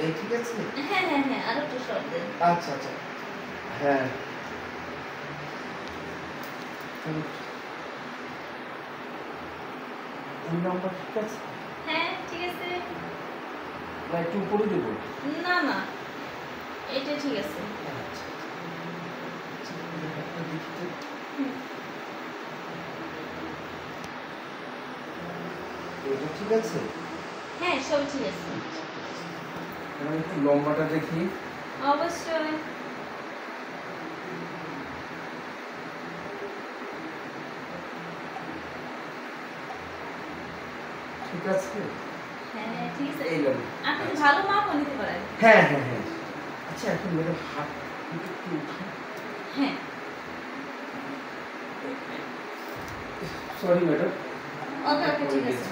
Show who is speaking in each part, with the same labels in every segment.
Speaker 1: এই ঠিক আছে?
Speaker 2: হ্যাঁ হ্যাঁ হ্যাঁ, আর একটু শর্ট দেন।
Speaker 1: আচ্ছা আচ্ছা, হ্যাঁ এই নাম্বার ঠিক আছে?
Speaker 2: হ্যাঁ ঠিক আছে।
Speaker 1: না একটু উপরে দেবো?
Speaker 2: না না, এটা ঠিক আছে।
Speaker 1: আচ্ছা দেখি তো। এটা ঠিক আছে?
Speaker 2: হ্যাঁ সব ঠিক আছে।
Speaker 1: আমি একটু লম্বাটা দেখি।
Speaker 2: অবশ্যই।
Speaker 1: ঠিক আছে?
Speaker 2: হ্যাঁ হ্যাঁ ঠিক আছে।
Speaker 1: এই লম্বা।
Speaker 2: আপনি তো ভালো মাপও নিতে পারেন।
Speaker 1: হ্যাঁ হ্যাঁ হ্যাঁ। আচ্ছা এখন মেরে হাত একটু উঠাই।
Speaker 2: হ্যাঁ
Speaker 1: সরি ম্যাডাম।
Speaker 2: ওকে ওকে ঠিক আছে।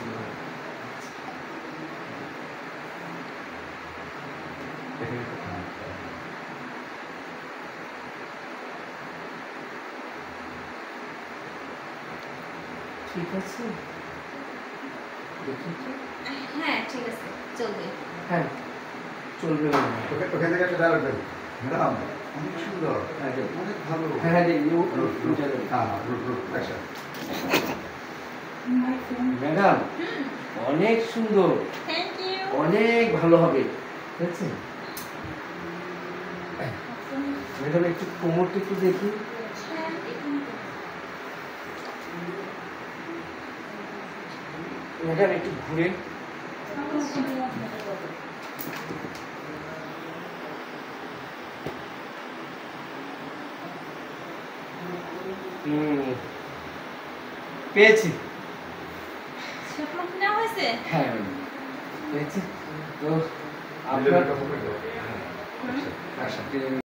Speaker 1: ঠিক আছে? দেখি তো।
Speaker 2: হ্যাঁ ঠিক আছে, চলবে।
Speaker 1: হ্যাঁ চলবে না।
Speaker 3: ওখান থেকে একটা ডায়লগ দেন। ম্যাডাম অনেক সুন্দর, অনেক ভালো।
Speaker 1: হ্যাঁ হ্যাঁ
Speaker 3: অ্যাকশন।
Speaker 1: ম্যাডাম অনেক সুন্দর,
Speaker 2: থ্যাংক ইউ।
Speaker 1: অনেক ভালো হবে, ঠিক আছে? ম্যাডাম একটু কোমরটা একটু দেখি। ম্যাডাম একটু ঘুরে। পেয়েছি।
Speaker 2: স্বপ্ন নেওয়া হয়েছে?
Speaker 1: হ্যাঁ পেয়েছি তো
Speaker 3: আপনার
Speaker 1: আপনার